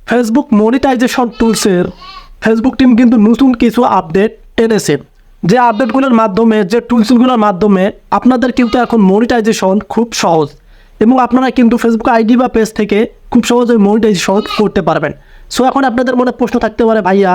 Facebook monetization টুলসের Facebook team কিন্তু নতুন কিছু আপডেট এনেছে। যে আপডেটগুলোর মাধ্যমে, যে টুলসগুলোর মাধ্যমে আপনাদের কিন্তু এখন মনিটাইজেশন খুব সহজ, এবং আপনারা কিন্তু ফেসবুক আইডি বা পেজ থেকে খুব সহজে মনিটাইজেশন করতে পারবেন। সো এখন আপনাদের মনে প্রশ্ন থাকতে পারে, ভাইয়া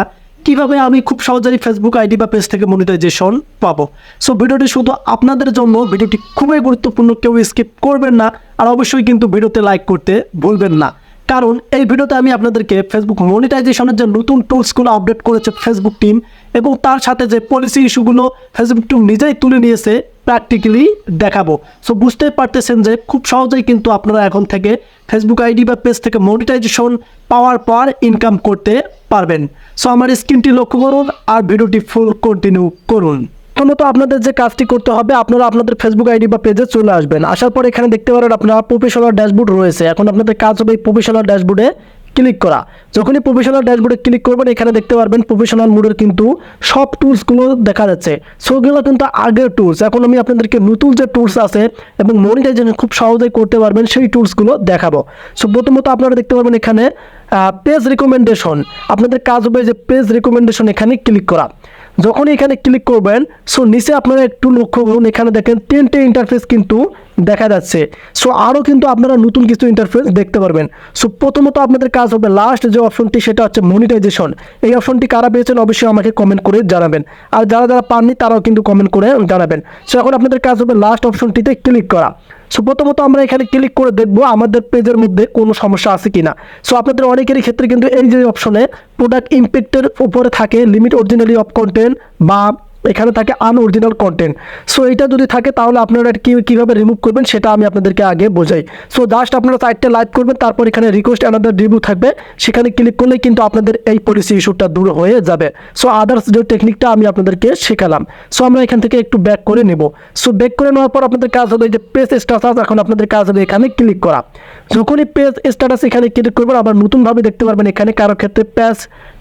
কীভাবে আমি খুব সহজেই ফেসবুক আইডি বা পেজ থেকে মনিটাইজেশন পাবো? সো ভিডিওটি শুধু আপনাদের জন্য, ভিডিওটি খুবই গুরুত্বপূর্ণ, কেউ স্কিপ করবেন না, আর অবশ্যই কিন্তু ভিডিওতে লাইক করতে ভুলবেন না, কারণ এই ভিডিওতে আমি আপনাদেরকে ফেসবুক মনিটাইজেশনের যে নতুন টুলসগুলো আপডেট করেছে ফেসবুক টিম, এবং তার সাথে যে পলিসি ইস্যুগুলো ফেসবুক টিম নিজেই তুলে নিয়েছে প্র্যাকটিক্যালি দেখাবো। সো বুঝতেই পারতেছেন যে খুব সহজেই কিন্তু আপনারা এখন থেকে ফেসবুক আইডি বা পেজ থেকে মনিটাইজেশন পাওয়ার পর ইনকাম করতে পারবেন। সো আমার স্ক্রিনটি লক্ষ্য করুন আর ভিডিওটি ফুল কন্টিনিউ করুন। প্রথমত আপনাদের যে কাজটি করতে হবে, আপনারা আপনাদের ফেসবুক আইডি বা পেজে চলে আসবেন। আসার পর এখানে দেখতে পারেন আপনারা প্রফেশনাল ড্যাশবোর্ড রয়েছে। এখন আপনাদের কাজ হবে এই প্রফেশনাল ড্যাশবোর্ডে ক্লিক করা। যখনই প্রফেশনাল ড্যাশবোর্ডে ক্লিক করবেন, এখানে দেখতে পারবেন প্রফেশনাল মোডের কিন্তু সব টুলসগুলো দেখা যাচ্ছে। সো এগুলো কিন্তু আগের টুলস। এখন আমি আপনাদেরকে নতুন যে টুলস আছে এবং মনিটাইজেশন খুব সহজেই করতে পারবেন সেই টুলসগুলো দেখাবো। সো প্রথমত আপনারা দেখতে পারবেন এখানে পেজ রিকমেন্ডেশন। আপনাদের কাজ হবে যে পেজ রিকমেন্ডেশন এখানে ক্লিক করা। যখনই এখানে ক্লিক করবেন, সো নিচে আপনারা একটু লক্ষ্য করুন, এখানে দেখেন 10টে ইন্টারফেস কিন্তু দেখা যাচ্ছে। সো আরও কিন্তু আপনারা নতুন কিছু ইন্টারফেস দেখতে পারবেন। সো প্রথমত আপনাদের কাজ হবে লাস্ট যে অপশনটি, সেটা হচ্ছে মনিটাইজেশন। এই অপশনটি কারা পেয়েছেন অবশ্যই আমাকে কমেন্ট করে জানাবেন, আর যারা যারা পাননি তারাও কিন্তু কমেন্ট করে জানাবেন। সো এখন আপনাদের কাজ হবে লাস্ট অপশনটিতে ক্লিক করা। সো প্রথমত আমরা এখানে ক্লিক করে দেখবো আমাদের পেজের মধ্যে কোনো সমস্যা আছে কিনা। সো আপনাদের অনেকেরই ক্ষেত্রে কিন্তু এই যে অপশনে প্রোডাক্ট ইম্প্যাক্টের উপরে থাকে লিমিট অরিজিনালি অফ কন্টেন্ট, বা এখানে থাকে আনঅরিজিনাল কন্টেন্ট। সো এটা যদি থাকে তাহলে আপনারা কীভাবে রিমুভ করবেন সেটা আমি আপনাদেরকে আগে বোঝাই। সো জাস্ট আপনারা সাইটটা লাইভ করবেন, তারপর এখানে রিকোয়েস্ট অ্যানাদার রিভিউ থাকবে, সেখানে ক্লিক করলেই কিন্তু আপনাদের এই পলিসি ইস্যুটা দূর হয়ে যাবে। সো আদার্স যে টেকনিকটা আমি আপনাদেরকে শেখালাম। সো আমরা এখান থেকে একটু ব্যাক করে নেব। সো ব্যাক করে নেওয়ার পর আপনাদের কাজ হবে যে পেজ স্ট্যাটাস। এখন আপনাদের কাজ হবে এখানে ক্লিক করা। যখনই পেজ স্ট্যাটাস এখানে ক্লিক করবেন, আবার নতুনভাবে দেখতে পারবেন এখানে কারো ক্ষেত্রে পেজ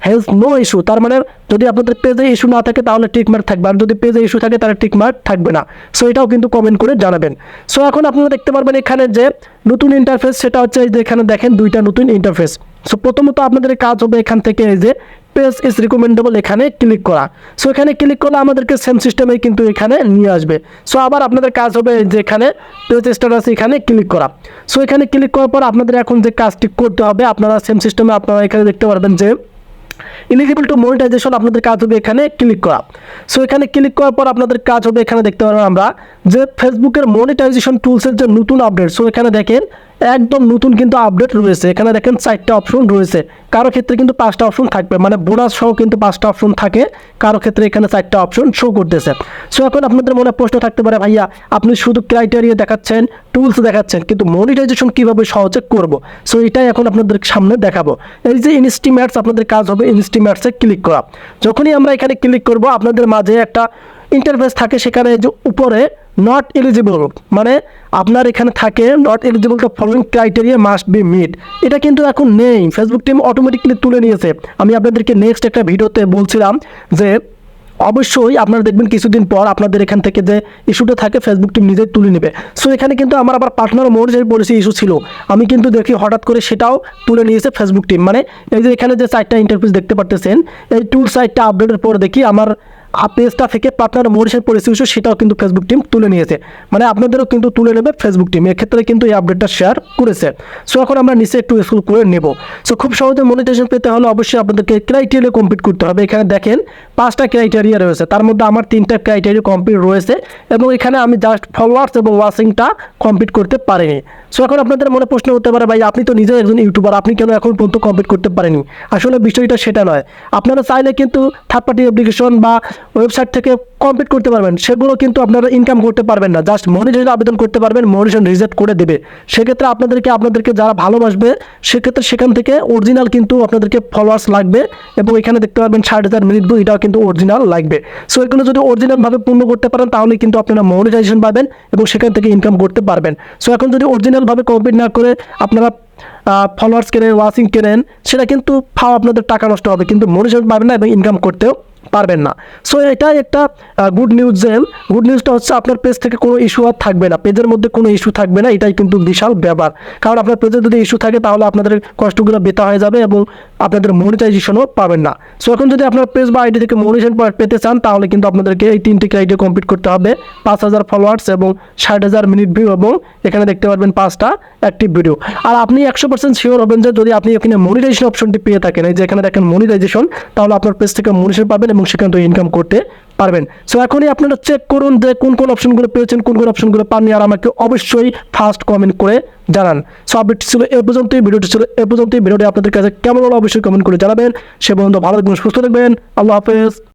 হ্যাজ নো ইস্যু। তার মানে যদি আপনাদের পেজে ইস্যু না থাকে তাহলে টিক মার্ক থাকবে, আর যদি পেজে ইস্যু থাকে তাহলে টিক মার্ক থাকবে না। সো এটাও কিন্তু কমেন্ট করে জানাবেন। সো এখন আপনারা দেখতে পারবেন এখানে যে নতুন ইন্টারফেস, সেটা হচ্ছে এই যে এখানে দেখেন দুইটা নতুন ইন্টারফেস। সো প্রথমত আপনাদের কাজ হবে এখান থেকে এই যে পেজ ইজ রিকমেন্ডেবল এখানে ক্লিক করা। সো এখানে ক্লিক করলে আমাদেরকে সেম সিস্টেমে কিন্তু এখানে নিয়ে আসবে। সো আবার আপনাদের কাজ হবে যে এখানে পেজ স্ট্যাটাস এখানে ক্লিক করা। সো এখানে ক্লিক করার পর আপনাদের এখন যে কাজটি করতে হবে, আপনারা সেম সিস্টেমে আপনারা এখানে দেখতে পারবেন যে এলিজিবল টু মনিটাইজেশন। আপনাদের কাজ হবে এখানে ক্লিক করা। সো এখানে ক্লিক করার পর আপনাদের কাজ হবে এখানে দেখতে পারবেন আমরা যে ফেসবুকের মনিটাইজেশন টুলসের যে নতুন আপডেট। সো এখানে দেখেন একদম নতুন কিন্তু আপডেট রয়েছে। এখানে দেখেন 4টা অপশন রয়েছে, কারো ক্ষেত্রে কিন্তু 5টা অপশন থাকবে, মানে বোনাস সহ কিন্তু 5টা অপশন থাকে, কারো ক্ষেত্রে এখানে 4টা অপশন শো করতেছে। সো এখন আপনাদের মনে প্রশ্ন থাকতে পারে, ভাইয়া আপনি শুধু ক্রাইটেরিয়া দেখাচ্ছেন, টুলস দেখাচ্ছেন, কিন্তু মনিটাইজেশন কীভাবে সহজে করব? সো এটাই এখন আপনাদের সামনে দেখাবো। এই যে ইনস্টিমেটস, আপনাদের কাজ হবে ইনস্টিমেটসে ক্লিক করা। যখনই আমরা এখানে ক্লিক করব, আপনাদের মাঝে একটা ইন্টারফেস থাকে, সেখানে যে উপরে নট এলিজিবল, মানে আপনার এখানে থাকে not eligible the following criteria must be met. এটা কিন্তু এখন নেই, ফেসবুক টিম অটোমেটিকলি তুলে নিয়েছে। আমি আপনাদেরকে নেক্সট একটা ভিডিওতে বলছিলাম যে অবশ্যই আপনারা দেখবেন কিছুদিন পর আপনাদের এখান থেকে যে ইস্যুটা থাকে ফেসবুক টিম নিজেই তুলে নেবে। সো এখানে কিন্তু আমার আবার পার্টনার মোড যে পলিসি ইস্যু ছিল, আমি কিন্তু দেখি হঠাৎ করে সেটাও তুলে নিয়েছে ফেসবুক টিম। মানে এই যে এখানে যে 4টা ইন্টারফেস দেখতে পারতেছেন, এই টুল সাইটটা আপডেটের পর দেখি আমার পেজটা থেকে পার্টনার মোডের পলিসি ইস্যু সেটাও কিন্তু ফেসবুক টিম তুলে নিয়েছে। মানে আপনাদেরও কিন্তু তুলে নেবে ফেসবুক টিম, এক্ষেত্রে কিন্তু এই আপডেটটা শেয়ার করেছে। সো এখন আমরা নিচে একটু স্ক্রল করে নেব। সো খুব সহজে মনিটাইজেশন পেতে হলে অবশ্যই আপনাদেরকে ক্রাইটেরিয়া কমপ্লিট করতে হবে। এখানে দেখেন 5টা ক্রাইটেরিয়া রয়েছে, তার মধ্যে আমার 3টা ক্রাইটেরিয়া কমপ্লিট রয়েছে, এবং এখানে আমি জাস্ট ফলোয়ার্স এবং ওয়াচিংটা কমপ্লিট করতে পারিনি। সো এখন আপনাদের মনে প্রশ্ন হতে পারে, ভাই আপনি তো নিজে একজন ইউটিউবার, আপনি কেন এখন পর্যন্ত কমপ্লিট করতে পারেনি? আসলে বিষয়টা সেটা নয়। আপনারা চাইলে কিন্তু থার্ড পার্টি অ্যাপ্লিকেশন বা ওয়েবসাইট থেকে কমপ্লিট করতে পারবেন, সেগুলো কিন্তু আপনারা ইনকাম করতে পারবেন না। জাস্ট মনিটাইজেশন আবেদন করতে পারবেন, মনিটাইজেশন রিজেক্ট করে দেবে। সেক্ষেত্রে আপনাদেরকে যারা ভালোবাসবে, সেক্ষেত্রে সেখান থেকে অরিজিনাল কিন্তু আপনাদেরকে ফলোয়ার্স লাগবে, এবং এখানে দেখতে পারবেন 60,000 মিনিট ভিউ, এটাও কিন্তু অরিজিনাল লাগবে। সো এগুলো যদি অরিজিনালভাবে পূর্ণ করতে পারেন তাহলে কিন্তু আপনারা মনিটাইজেশন পাবেন এবং সেখান থেকে ইনকাম করতে পারবেন। সো এখন যদি অরিজিনালভাবে কমপ্লিট না করে আপনারা ফলোয়ার্স কেনেন, ওয়াচিং কেনেন, সেটা কিন্তু আপনাদের টাকা নষ্ট হবে, কিন্তু মনিটাইজেশন পাবেন না এবং ইনকাম করতেও পারবেন না। সো এটাই একটা গুড নিউজ। যে গুড নিউজটা হচ্ছে আপনার পেজ থেকে কোনো ইস্যু আর থাকবে না, পেজের মধ্যে কোনো ইস্যু থাকবে না। এটাই কিন্তু বিশাল ব্যাপার, কারণ আপনার পেজে যদি ইস্যু থাকে তাহলে আপনাদের কষ্টগুলো বেতা হয়ে যাবে এবং আপনাদের মনিটাইজেশনও পাবেন না। সো এখন যদি আপনার পেজ বা আইডি থেকে মনিটাইজেশন পেতে চান তাহলে কিন্তু আপনাদেরকে এই 3টি ক্রাইটেরিয়া কমপ্লিট করতে হবে: 5,000 ফলোয়ার্স এবং 60,000 মিনিট ভিউ, এবং এখানে দেখতে পারবেন 5টা অ্যাক্টিভ ভিডিও। আর আপনি 100% শিওর হবেন যে যদি আপনি এখানে মনিটাইজেশন অপশনটি পেয়ে থাকেন, এই যে এখানে দেখেন মনিটাইজেশন, তাহলে আপনার পেজ থেকে মনিটাইজেশন পাবেন এবং সেখান থেকে ইনকাম করতে পারবেন। সো এখনই আপনারা চেক করুন যে কোন কোন অপশনগুলো পেয়েছেন, কোন কোন অপশনগুলো পাননি, আর আমাকে অবশ্যই ফার্স্ট কমেন্ট করে জানান। সো আপডেটটি ছিল এ পর্যন্তই, ভিডিওটি ছিল এ পর্যন্তই। ভিডিওটি আপনাদের কাছে কেমন হলো অবশ্যই কমেন্ট করে জানাবেন। সে পর্যন্ত ভালো থাকবেন, সুস্থ থাকবেন। আল্লাহ হাফেজ।